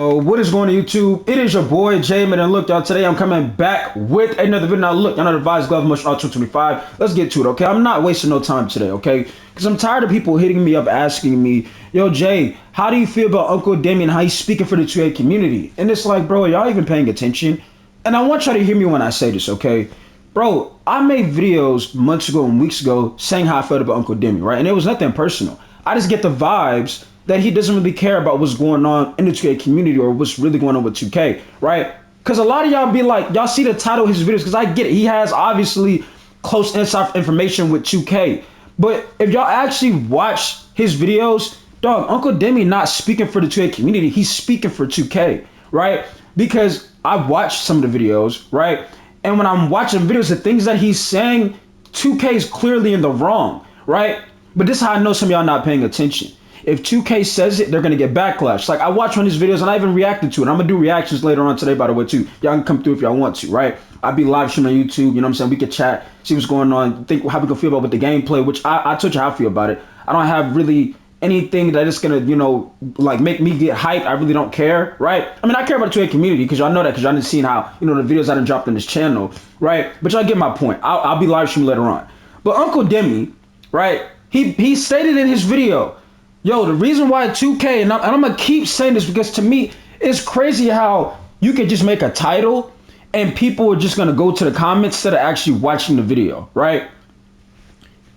Oh, what is going on YouTube? It is your boy Jamin, and look, y'all. Today I'm coming back with another video. Now, look, y'all know the Vibes Glove Motion R 225. Let's get to it, okay? I'm not wasting no time today, okay? Because I'm tired of people hitting me up asking me, "Yo, Jay, how do you feel about Uncle Demi and how he's speaking for the 2A community?" And it's like, bro, y'all even paying attention? And I want y'all to hear me when I say this, okay? Bro, I made videos months ago and weeks ago saying how I felt about Uncle Demi, right? And it was nothing personal. I just get the vibes that he doesn't really care about what's going on in the 2K community or what's really going on with 2K, right? Because a lot of y'all be like, y'all see the title of his videos, because I get it. He has obviously close inside information with 2K. But if y'all actually watch his videos, dog, Uncle Demi not speaking for the 2K community. He's speaking for 2K, right? Because I've watched some of the videos, right? And when I'm watching videos, the things that he's saying, 2K is clearly in the wrong, right? But this is how I know some of y'all not paying attention. If 2K says it, they're going to get backlash. Like, I watch one of his videos and I even reacted to it. I'm going to do reactions later on today, by the way, too. Y'all can come through if y'all want to, right? I'll be live streaming on YouTube. You know what I'm saying? We could chat, see what's going on, think how we can feel about with the gameplay, which I told you how I feel about it. I don't have really anything that is going to, you know, like make me get hyped. I really don't care, right? I mean, I care about the 2A community because y'all know that because y'all didn't see how, you know, the videos I done dropped on this channel, right? But y'all get my point. I'll be live streaming later on. But Uncle Demi, right? He stated in his video, yo, the reason why 2K, and I'm going to keep saying this because to me, it's crazy how you could just make a title and people are just going to go to the comments instead of actually watching the video, right?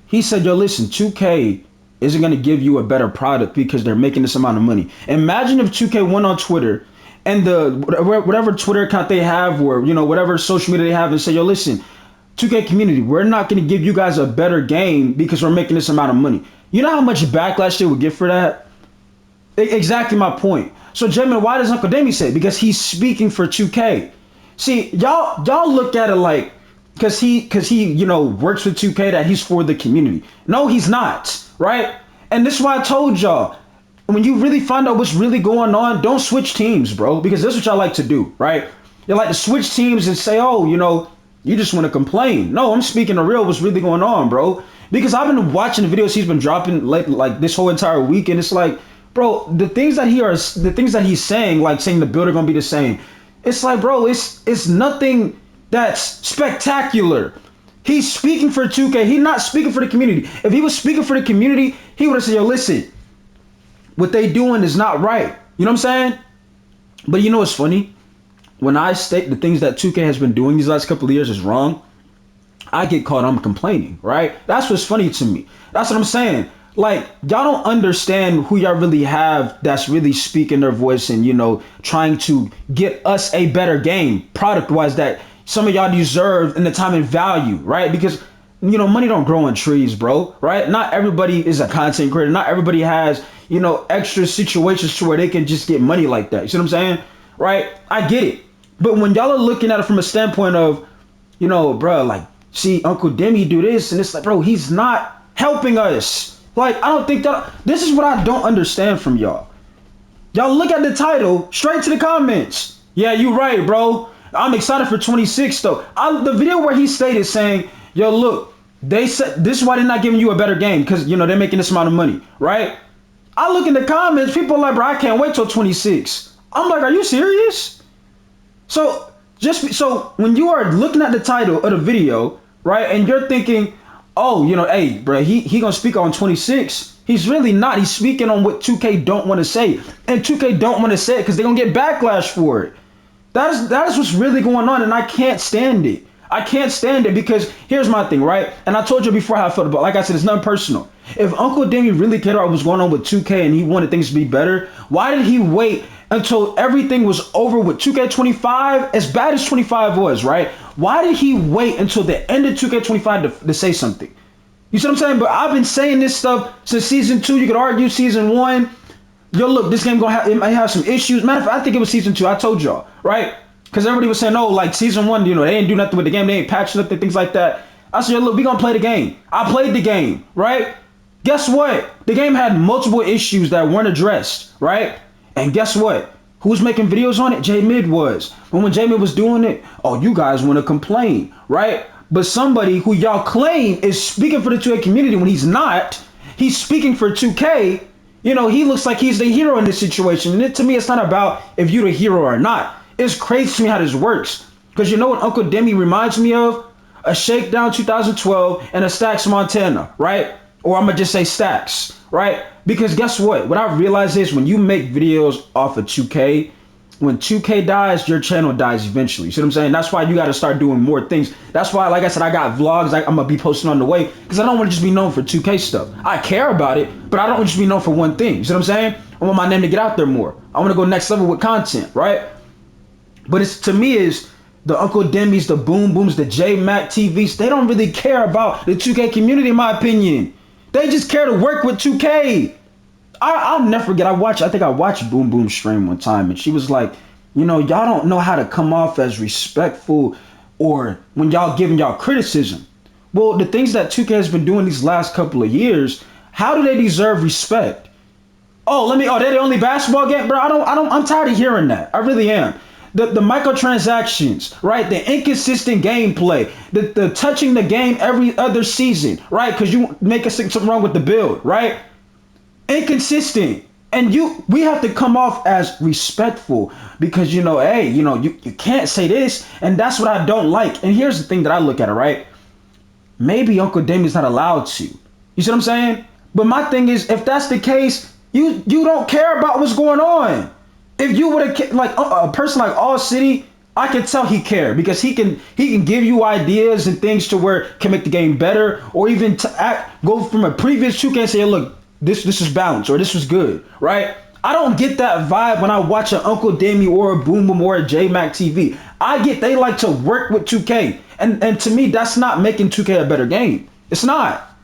He said, yo, listen, 2K isn't going to give you a better product because they're making this amount of money. Imagine if 2K went on Twitter and whatever Twitter account they have or, you know, whatever social media they have and say, yo, listen, 2K community, we're not going to give you guys a better game because we're making this amount of money. You know how much backlash they would get for that? Exactly my point. So, Jamin, why does Uncle Demi say it? Because he's speaking for 2K. See, y'all look at it like because he you know works with 2K that he's for the community. No, he's not, right? And this is why I told y'all, when you really find out what's really going on, don't switch teams, bro, because that's what y'all like to do, right? You like to switch teams and say, oh, you know, you just want to complain. No, I'm speaking the real what's really going on, bro. Because I've been watching the videos he's been dropping like this whole entire week, and it's like, bro, the things that he's saying, like saying the build are gonna be the same. It's like, bro, it's nothing that's spectacular. He's speaking for 2K. He's not speaking for the community. If he was speaking for the community, he would have said, yo, listen, what they doing is not right. You know what I'm saying? But you know what's funny? When I state the things that 2K has been doing these last couple of years is wrong, I get caught on complaining, right? That's what's funny to me. That's what I'm saying. Like, y'all don't understand who y'all really have that's really speaking their voice and, you know, trying to get us a better game product-wise that some of y'all deserve in the time and value, right? Because, you know, money don't grow on trees, bro, right? Not everybody is a content creator. Not everybody has, you know, extra situations to where they can just get money like that. You see what I'm saying? Right? I get it. But when y'all are looking at it from a standpoint of, you know, bro, like, see Uncle Demi do this, and it's like, bro, he's not helping us. Like, I don't think that, this is what I don't understand from y'all. Y'all look at the title, straight to the comments. Yeah, you right, bro. I'm excited for 26 though. The video where he stated saying, yo, look, they said this is why they're not giving you a better game, because, you know, they're making this amount of money, right? I look in the comments, people are like, bro, I can't wait till 26. I'm like, are you serious? So when you are looking at the title of the video, right, and you're thinking, oh, you know, hey, bro, he gonna speak on 26. He's really not. He's speaking on what 2K don't want to say, and 2K don't want to say it because they're gonna get backlash for it. That is what's really going on, and I can't stand it. I can't stand it because here's my thing, right? And I told you before how I felt about it. Like I said, it's nothing personal. If Uncle Demi really cared about what's going on with 2K and he wanted things to be better, why did he wait until everything was over with 2K25, as bad as 25 was, right? Why did he wait until the end of 2K25 to say something? You see what I'm saying? But I've been saying this stuff since season 2. You could argue season 1. Yo, look, this game it might have some issues. Matter of fact, I think it was season 2. I told y'all, right? Because everybody was saying, oh, like season 1, you know, they didn't do nothing with the game. They ain't patched nothing, things like that. I said, yo, look, we gonna play the game. I played the game, right? Guess what? The game had multiple issues that weren't addressed, right? And guess what? Who was making videos on it? J-Mid was. But when J-Mid was doing it, oh, you guys want to complain, right? But somebody who y'all claim is speaking for the 2K community when he's not, he's speaking for 2K, You know, he looks like he's the hero in this situation. And to me, it's not about if you're the hero or not. It's crazy to me how this works. Because you know what Uncle Demi reminds me of? A Shakedown 2012 and a Stacks Montana, right? Or I'm going to just say Stacks, right? Because guess what? What I realize is when you make videos off of 2K, when 2K dies, your channel dies eventually. You see what I'm saying? That's why you got to start doing more things. That's why, like I said, I got vlogs I'm going to be posting on the way because I don't want to just be known for 2K stuff. I care about it, but I don't want to just be known for one thing. You see what I'm saying? I want my name to get out there more. I want to go next level with content, right? But it's to me is the Uncle Demis, the Boom Booms, the J Mac TVs. They don't really care about the 2K community, in my opinion. They just care to work with 2K. I'll never forget. I think I watched Boom Boom stream one time, and she was like, you know, y'all don't know how to come off as respectful or when y'all giving y'all criticism. Well, the things that 2K has been doing these last couple of years, how do they deserve respect? Oh, they're the only basketball game, bro. I'm tired of hearing that. I really am. The microtransactions, right? The inconsistent gameplay, the touching the game every other season, right? Because you make something wrong with the build, right? Inconsistent. And we have to come off as respectful because, you know, hey, you know, you can't say this. And that's what I don't like. And here's the thing that I look at it, right? Maybe Uncle Damien's not allowed to. You see what I'm saying? But my thing is, if that's the case, you don't care about what's going on. If you would have, like a person like All City, I can tell he cared because he can give you ideas and things to where it can make the game better, or even to go from a previous 2K and say, look, this is balanced or this was good, right? I don't get that vibe when I watch an Uncle Demi or a Boom Boom or a J Mac TV. I get they like to work with 2K, and to me that's not making 2K a better game. It's not.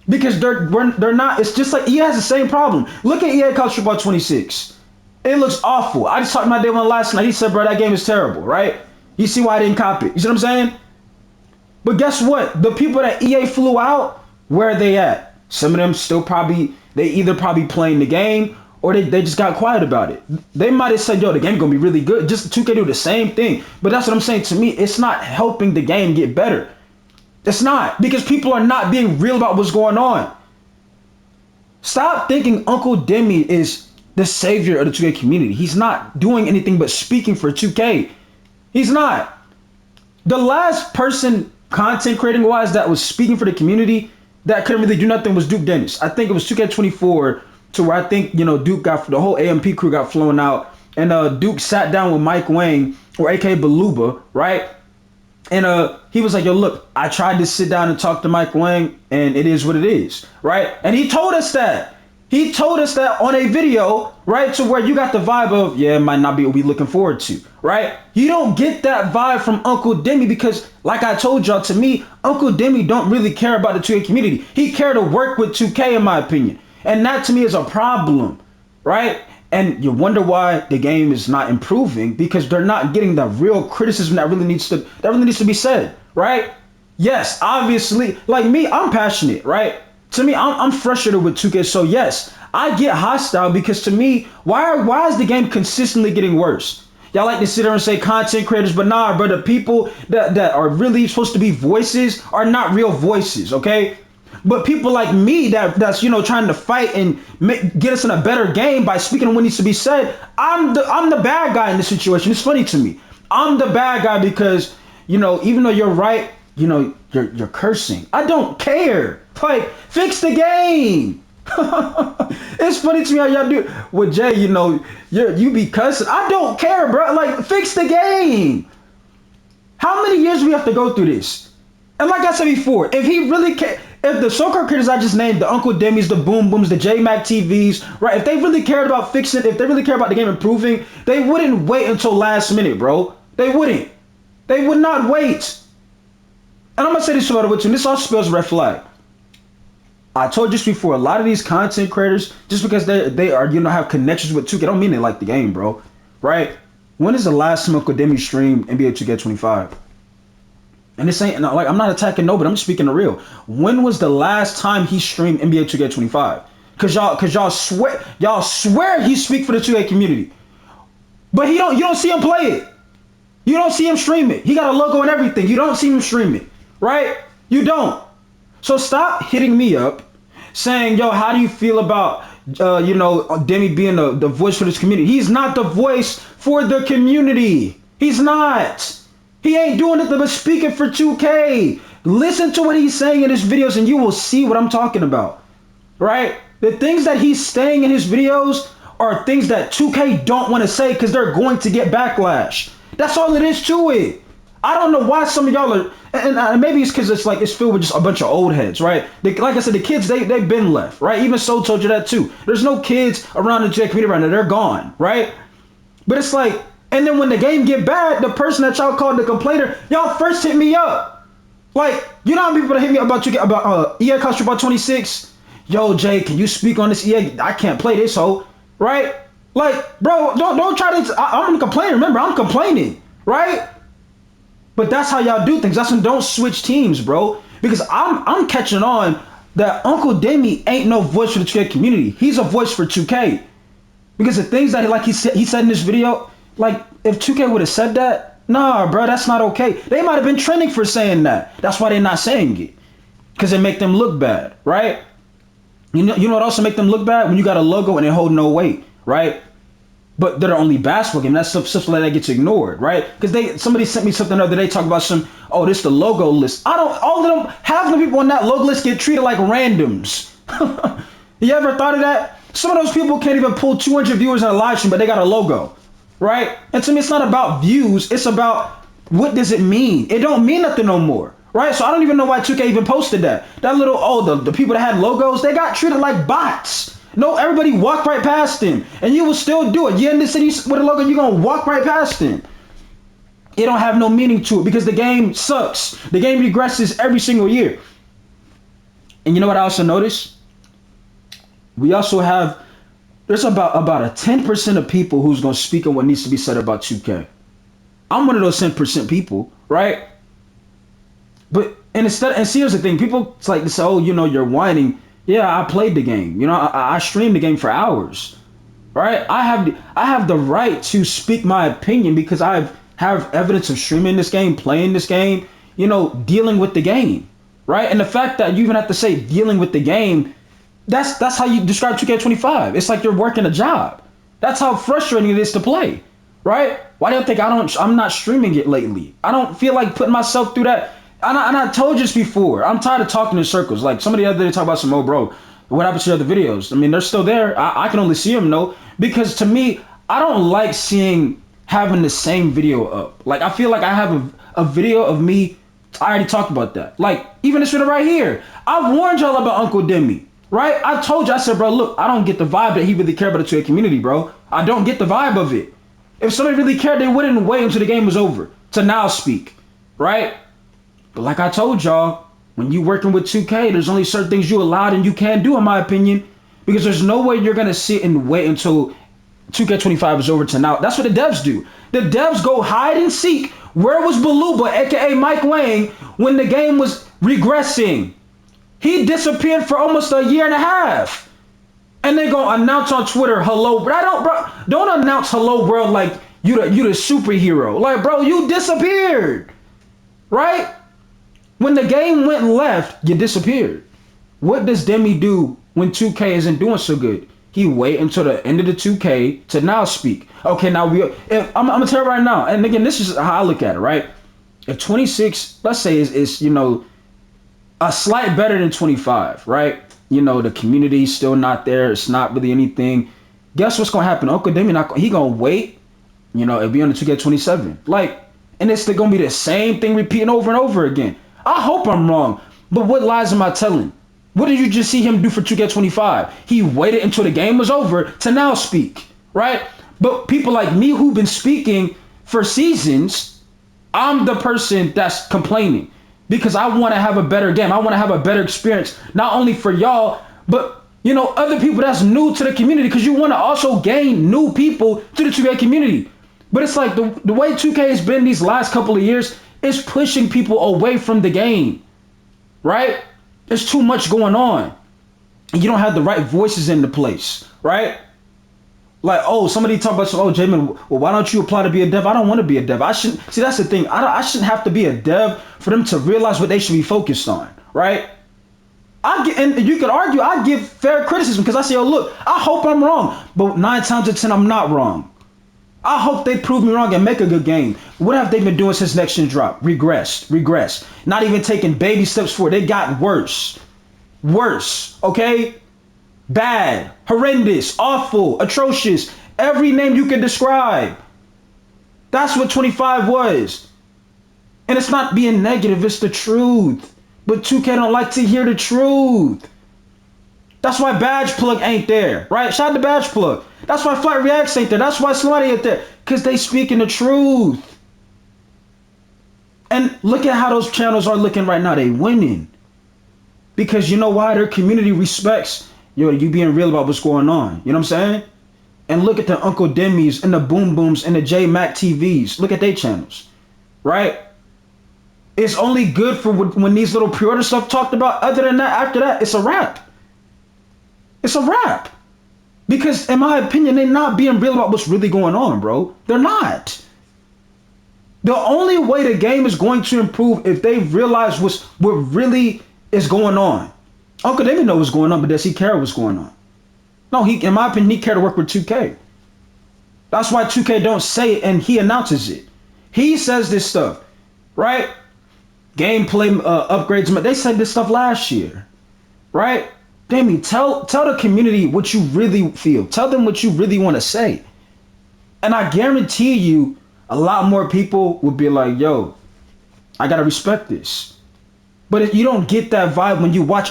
Because they're not. It's just like EA has the same problem. Look at EA College Football 26. It looks awful. I just talked to my day one last night. He said, bro, that game is terrible, right? You see why I didn't copy it. You see what I'm saying? But guess what? The people that EA flew out, where are they at? Some of them still they either playing the game or they just got quiet about it. They might have said, yo, the game gonna be really good. Just 2K do the same thing. But that's what I'm saying. To me, it's not helping the game get better. It's not, because people are not being real about what's going on. Stop thinking Uncle Demi is the savior of the 2K community. He's not doing anything but speaking for 2K. He's not. The last person content creating wise that was speaking for the community that couldn't really do nothing was Duke Dennis. I think it was 2K24 to where I think, you know, Duke the whole AMP crew got flown out, and Duke sat down with Mike Wang, or aka Baluba, right? And he was like, yo, look, I tried to sit down and talk to Mike Wang, and it is what it is, right? And he told us that. He told us that on a video, right? To where you got the vibe of, yeah, it might not be what we looking forward to, right? You don't get that vibe from Uncle Demi because, like I told y'all, to me, Uncle Demi don't really care about the 2K community. He care to work with 2K, in my opinion. And that, to me, is a problem, right? And you wonder why the game is not improving, because they're not getting the real criticism that really needs to be said, right? Yes, obviously, like me, I'm passionate, right? To me, I'm frustrated with 2K. So yes, I get hostile because to me, why is the game consistently getting worse? Y'all like to sit there and say content creators, but nah, bro, the people that are really supposed to be voices are not real voices, okay? But people like me that's, you know, trying to fight and get us in a better game by speaking on what needs to be said, I'm the bad guy in this situation. It's funny to me. I'm the bad guy because, you know, even though you're right, you know, you're cursing. I don't care. Like, fix the game. It's funny to me how y'all do with Jay. You know, you be cussing. I don't care, bro. Like, fix the game. How many years do we have to go through this? And like I said before, if he really cared, if the so-called creators I just named, the Uncle Demis, the Boom Booms, the J Mac TVs, right? If they really cared about fixing, if they really care about the game improving, they wouldn't wait until last minute, bro. They wouldn't. They would not wait. And I'm gonna say this to you, and this all spells red flag. I told you this before, a lot of these content creators, just because they are, you know, have connections with 2K, don't mean they like the game, bro. Right? When is the last time Uncle Demi streamed NBA 2K25? And this ain't, like, I'm not attacking nobody, I'm just speaking the real. When was the last time he streamed NBA 2K25? Cause y'all swear he speak for the 2K community. But you don't see him play it. You don't see him stream it. He got a logo and everything. You don't see him stream it. Right? You don't. So stop hitting me up saying, yo, how do you feel about, Demi being the voice for this community. He's not the voice for the community. He's not. He ain't doing nothing but speaking for 2K. Listen to what he's saying in his videos and you will see what I'm talking about. Right? The things that he's saying in his videos are things that 2K don't want to say because they're going to get backlash. That's all it is to it. I don't know why some of y'all are, and maybe it's because it's filled with just a bunch of old heads, right? Like I said, the kids, they've been left, right? Even So told you that too. There's no kids around the J community right now. They're gone, right? But it's like, and then when the game get bad, the person that y'all called the complainer, y'all first hit me up. Like, you know how many people that hit me up about EA Costume about 26? Yo, Jay, can you speak on this EA? I can't play this, right? Like, bro, don't try to. I'm complaining. Remember, I'm complaining, right? But that's how y'all do things. That's when don't switch teams, bro. Because I'm catching on that Uncle Demi ain't no voice for the 2K community. He's a voice for 2K. Because the things that he said in this video, like if 2K would have said that, nah, bro, that's not okay. They might have been trending for saying that. That's why they're not saying it. Because it make them look bad, right? You know what also make them look bad? When you got a logo and they hold no weight, right? But they're the only basketball game. That's stuff like that gets ignored, right? Because somebody sent me something the other day talking about this the logo list. All of them, half the people on that logo list get treated like randoms. You ever thought of that? Some of those people can't even pull 200 viewers in a live stream, but they got a logo, right? And to me, it's not about views. It's about what does it mean? It don't mean nothing no more, right? So I don't even know why 2K even posted that. That little, the people that had logos, they got treated like bots. No, everybody walked right past him, and you will still do it. You're in the city with a logo, you're gonna walk right past him. It don't have no meaning to it because the game sucks. The game regresses every single year. And you know what I also noticed? We also have there's about a 10% of people who's gonna speak on what needs to be said about 2K. I'm one of those 10% people, right? But and here's the thing, people it's like they say, oh, you're whining. Yeah, I played the game. I streamed the game for hours, right? I have the right to speak my opinion because I have evidence of streaming this game, playing this game, dealing with the game, right? And the fact that you even have to say dealing with the game, that's how you describe 2K25. It's like you're working a job. That's how frustrating it is to play, right? Why do you think I'm not streaming it lately? I don't feel like putting myself through that. And I told you this before. I'm tired of talking in circles. Like somebody the other day talk about some, bro, what happened to your other videos? I mean, they're still there. I can only see them, though, because to me, I don't like having the same video up. Like, I feel like I have a video of me. I already talked about that. Like, even this video right here. I warned y'all about Uncle Demi, right? I told you, I said, bro, look, I don't get the vibe that he really cared about the 2K community, bro. I don't get the vibe of it. If somebody really cared, they wouldn't wait until the game was over to now speak, right? But like I told y'all, when you working with 2K, there's only certain things you allowed and you can't do, in my opinion, because there's no way you're going to sit and wait until 2K25 is over to now. That's what the devs do. The devs go hide and seek. Where was Baluba, aka Mike Wang, when the game was regressing? He disappeared for almost a year and a half. And they gonna announce on Twitter, hello, bro. Don't announce hello world like you the superhero. Like, bro, you disappeared. Right? When the game went left, you disappeared. What does Demi do when 2K isn't doing so good? He wait until the end of the 2K to now speak. Okay, now I'm gonna tell you right now, and again, this is how I look at it, right? If 26, let's say is a slight better than 25, right? The community's still not there. It's not really anything. Guess what's gonna happen? Uncle Demi he gonna wait. It'll be on the 2K27. Like, and it's gonna be the same thing repeating over and over again. I hope I'm wrong, but what lies am I telling? What did you just see him do for 2K25? He waited until the game was over to now speak, right? But people like me who've been speaking for seasons, I'm the person that's complaining because I want to have a better game. I want to have a better experience, not only for y'all, but other people that's new to the community, because you want to also gain new people to the 2K community. But it's like the way 2K has been these last couple of years is pushing people away from the game, right? There's too much going on. And you don't have the right voices in the place, right? Like, oh, somebody talk about, Jamin, well, why don't you apply to be a dev? I don't want to be a dev. See, that's the thing. I shouldn't have to be a dev for them to realize what they should be focused on, right? And you could argue, I give fair criticism because I say, oh, look, I hope I'm wrong. But 9 times out of 10, I'm not wrong. I hope they prove me wrong and make a good game. What have they been doing since next gen drop? Regress. Not even taking baby steps forward. They got worse. Worse, okay? Bad, horrendous, awful, atrocious. Every name you can describe. That's what 25 was. And it's not being negative, it's the truth. But 2K don't like to hear the truth. That's why Badge Plug ain't there, right? Shout out to Badge Plug. That's why Flight Reacts ain't there. That's why somebody ain't there. Because they speaking the truth. And look at how those channels are looking right now. They winning. Because you know why? Their community respects, yo, you being real about what's going on. You know what I'm saying? And look at the Uncle Demi's and the Boom Booms and the J Mac TVs. Look at their channels, right? It's only good for when these little pre-order stuff talked about. Other than that, after that, it's a wrap. It's a wrap. Because in my opinion, they're not being real about what's really going on, bro. They're not. The only way the game is going to improve if they realize what really is going on. Uncle Demi know what's going on, but does he care what's going on? No, in my opinion, he care to work with 2K. That's why 2K don't say it and he announces it. He says this stuff, right? Gameplay upgrades. They said this stuff last year, right? Demi, tell the community what you really feel. Tell them what you really want to say. And I guarantee you, a lot more people will be like, yo, I gotta respect this. But if you don't get that vibe when you watch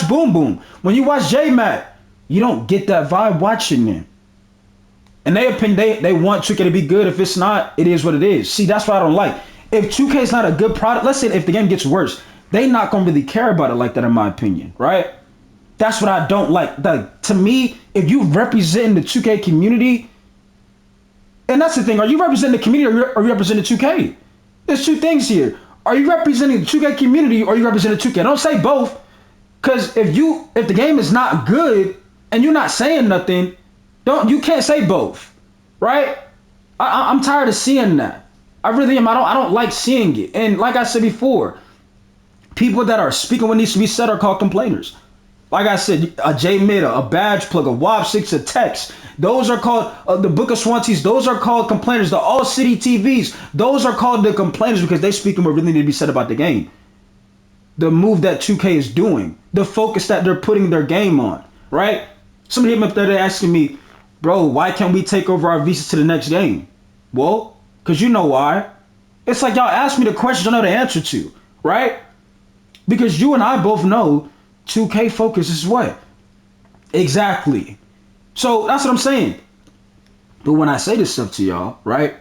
Boom Boom, when you watch J Mac, you don't get that vibe watching them. And they want 2K to be good. If it's not, it is what it is. See, that's what I don't like. If 2K is not a good product, let's say if the game gets worse, they not gonna really care about it like that, in my opinion, right? That's what I don't like. To me, if you represent the 2K community, and that's the thing, are you representing the community or are you representing 2K? There's two things here. Are you representing the 2K community or are you representing 2K? Don't say both. Because if the game is not good and you're not saying nothing, you can't say both, right? I'm tired of seeing that. I really am. I don't like seeing it. And like I said before, people that are speaking what needs to be said are called complainers. Like I said, a J-Mid, a Badge Plug, a WOB6, a Tex. Those are called the Book of Swanties. Those are called complainers. The All City TVs. Those are called the complainers because they speaking what really need to be said about the game. The move that 2K is doing. The focus that they're putting their game on. Right? Somebody hit me up there asking me, bro, why can't we take over our visas to the next game? Well, because you know why. It's like y'all ask me the questions I know the answer to. Right? Because you and I both know 2K focus is what? Exactly. So that's what I'm saying. But when I say this stuff to y'all, right?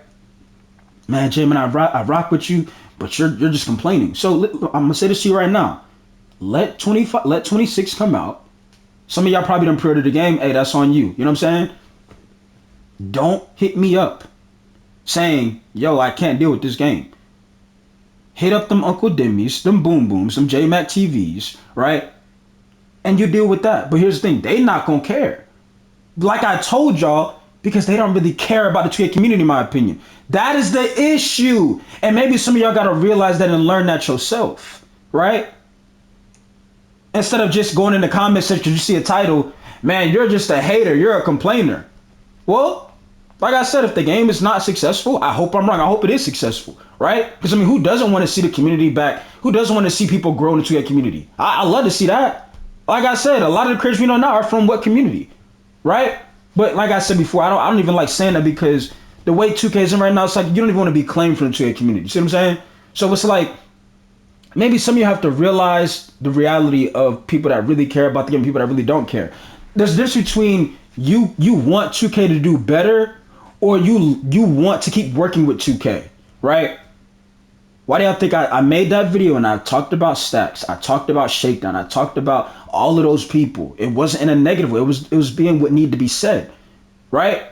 Man, Jay, man, I rock with you, but you're just complaining. So I'm gonna say this to you right now. Let 26 come out. Some of y'all probably done pre-ordered the game. Hey, that's on you. You know what I'm saying? Don't hit me up saying, yo, I can't deal with this game. Hit up them Uncle Demi's, them Boom Booms, them J Mac TVs, right? And you deal with that. But here's the thing, they not gonna care. Like I told y'all, because they don't really care about the 2K community, in my opinion. That is the issue. And maybe some of y'all gotta realize that and learn that yourself, right? Instead of just going in the comment section, you see a title, man, you're just a hater, you're a complainer. Well, like I said, if the game is not successful, I hope I'm wrong. I hope it is successful, right? Because I mean, who doesn't want to see the community back? Who doesn't want to see people grow in the 2K community? I love to see that. Like I said, a lot of the creators we know now are from what community, right? But like I said before, I don't even like saying that because the way 2K is in right now, it's like you don't even want to be claimed for the 2K community. You see what I'm saying? So it's like maybe some of you have to realize the reality of people that really care about the game, and people that really don't care. There's this between you want 2K to do better, or you want to keep working with 2K, right? Why do y'all think I made that video and I talked about Stacks, I talked about Shakedown, I talked about all of those people? It wasn't in a negative way. It was being what needed to be said, right?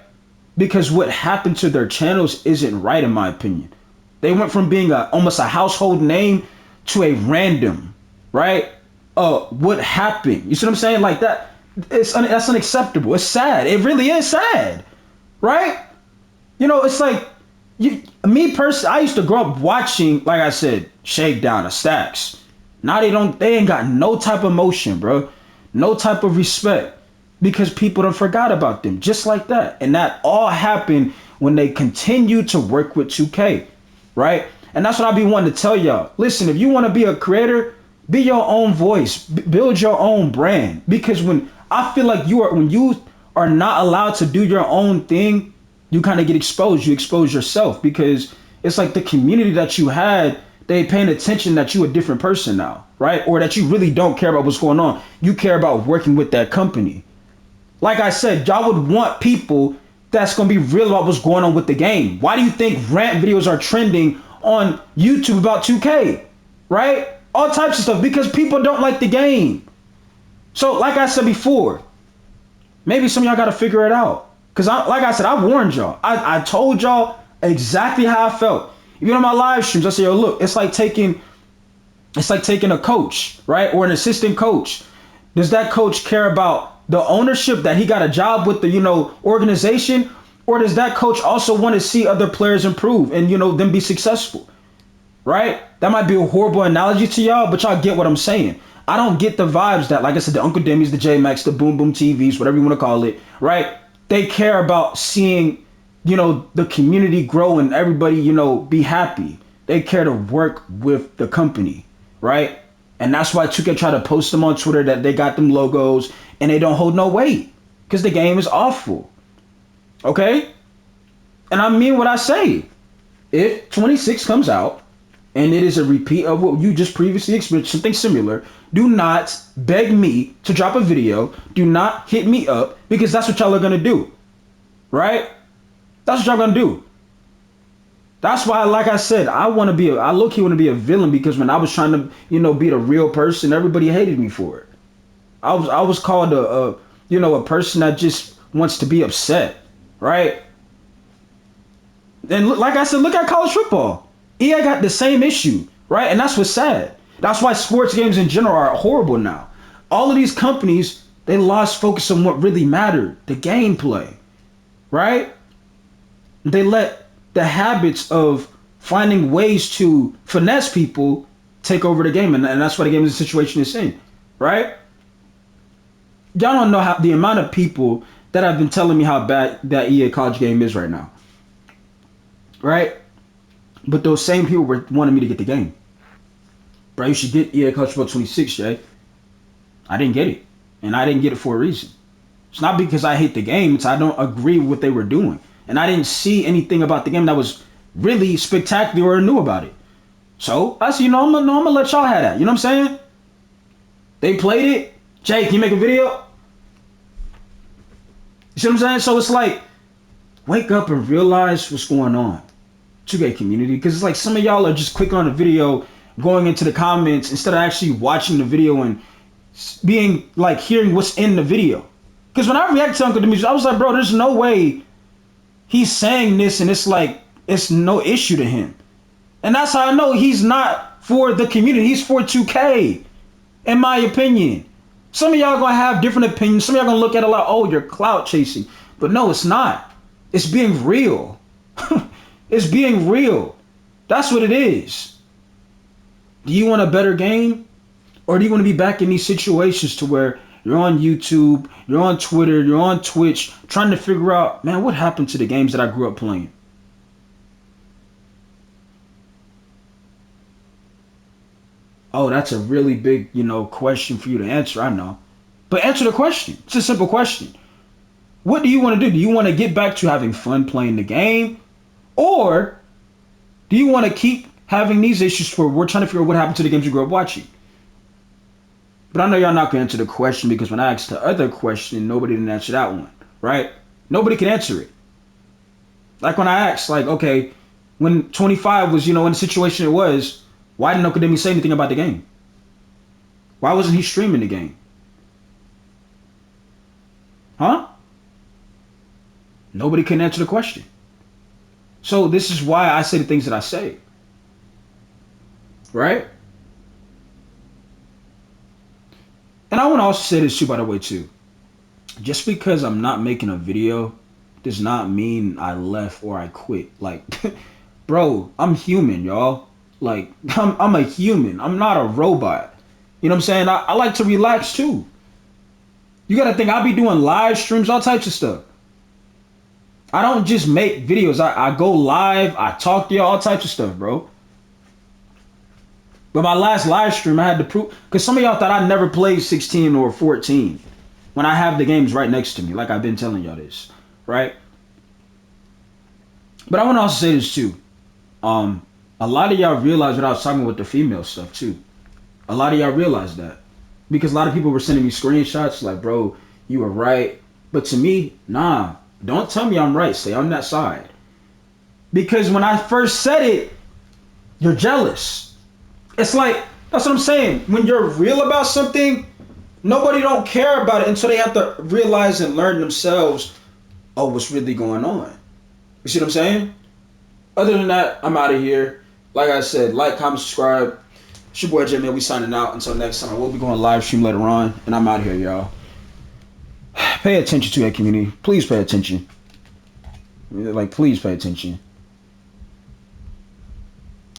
Because what happened to their channels isn't right, in my opinion. They went from being almost a household name to a random, right? What happened? You see what I'm saying? Like that, that's unacceptable. It's sad. It really is sad, right? You know, it's like me personally. I used to grow up watching, like I said, Shakedown, Stacks. Now they ain't got no type of emotion, bro. No type of respect because people done forgot about them just like that. And that all happened when they continued to work with 2K, right? And that's what I be wanting to tell y'all. Listen, if you want to be a creator, be your own voice, build your own brand. Because when I feel like when you are not allowed to do your own thing, you kind of get exposed. You expose yourself because it's like the community that you had, they paying attention that you a different person now, right? Or that you really don't care about what's going on. You care about working with that company. Like I said, y'all would want people that's gonna be real about what's going on with the game. Why do you think rant videos are trending on YouTube about 2K? Right? All types of stuff because people don't like the game. So, like I said before, maybe some of y'all gotta figure it out. Cause like I said, I warned y'all. I told y'all exactly how I felt. Even on my live streams, I say, yo, look, it's like taking a coach, right? Or an assistant coach. Does that coach care about the ownership that he got a job with the, organization? Or does that coach also want to see other players improve and, them be successful? Right? That might be a horrible analogy to y'all, but y'all get what I'm saying. I don't get the vibes that, like I said, the Uncle Demi's, the J-Max, the Boom Boom TVs, whatever you want to call it, right? They care about seeing, the community grow and everybody, be happy. They care to work with the company, right? And that's why 2K try to post them on Twitter that they got them logos and they don't hold no weight because the game is awful. Okay? And I mean what I say. If 26 comes out and it is a repeat of what you just previously experienced, something similar, do not beg me to drop a video. Do not hit me up because that's what y'all are going to do. Right? That's what y'all going to do. That's why, like I said, I low-key want to be a villain because when I was trying to, be the real person, everybody hated me for it. I was called a person that just wants to be upset, right? And like I said, look at college football. EA got the same issue, right? And that's what's sad. That's why sports games in general are horrible now. All of these companies, they lost focus on what really mattered, the gameplay, right? They let the habits of finding ways to finesse people take over the game, and that's why the game is the situation it's in, right? Y'all don't know how the amount of people that have been telling me how bad that EA college game is right now, right? But those same people were wanting me to get the game. Bro, you should get EA College Football 26, Jay. I didn't get it, and I didn't get it for a reason. It's not because I hate the game, it's I don't agree with what they were doing. And I didn't see anything about the game that was really spectacular or new about it. So I said, I'm gonna let y'all have that. You know what I'm saying? They played it. Jay, can you make a video? You see what I'm saying? So it's like, wake up and realize what's going on. 2K community, because it's like some of y'all are just quick on a video, going into the comments instead of actually watching the video and being like hearing what's in the video. Because when I react to Uncle Demi, I was like, bro, there's no way he's saying this and it's like it's no issue to him. And that's how I know he's not for the community. He's for 2K, in my opinion. Some of y'all gonna have different opinions. Some of y'all gonna look at it like, oh, you're clout chasing. But no, it's not. It's being real. It's being real. That's what it is. Do you want a better game? Or do you want to be back in these situations to where you're on YouTube, you're on Twitter, you're on Twitch, trying to figure out, man, what happened to the games that I grew up playing? Oh, that's a really big, question for you to answer, I know. But answer the question. It's a simple question. What do you want to do? Do you want to get back to having fun playing the game? Or do you want to keep having these issues where we're trying to figure out what happened to the games you grew up watching? But I know y'all not going to answer the question because when I asked the other question, nobody didn't answer that one, right? Nobody can answer it. Like when I asked, like, okay, when 25 was, in the situation it was, why didn't Uncle Demi say anything about the game? Why wasn't he streaming the game? Huh? Nobody can answer the question. So this is why I say the things that I say. Right? And I want to also say this too, by the way, too. Just because I'm not making a video does not mean I left or I quit. Like, bro, I'm human, y'all. Like, I'm a human. I'm not a robot. You know what I'm saying? I like to relax too. You gotta think, I'll be doing live streams, all types of stuff. I don't just make videos. I go live, I talk to y'all, all types of stuff, bro. But my last live stream, I had to prove, because some of y'all thought I never played 16 or 14 when I have the games right next to me, like I've been telling y'all this, right? But I want to also say this too. A lot of y'all realize what I was talking with the female stuff too. A lot of y'all realize that. Because a lot of people were sending me screenshots like, bro, you were right. But to me, nah, don't tell me I'm right. Stay on that side. Because when I first said it, you're jealous. It's like, that's what I'm saying. When you're real about something, nobody don't care about it until they have to realize and learn themselves, oh, what's really going on. You see what I'm saying? Other than that, I'm out of here. Like I said, like, comment, subscribe. It's your boy J, man. We signing out. Until next time, we'll be going live stream later on. And I'm out of here, y'all. Pay attention to that community. Please pay attention. Like, please pay attention.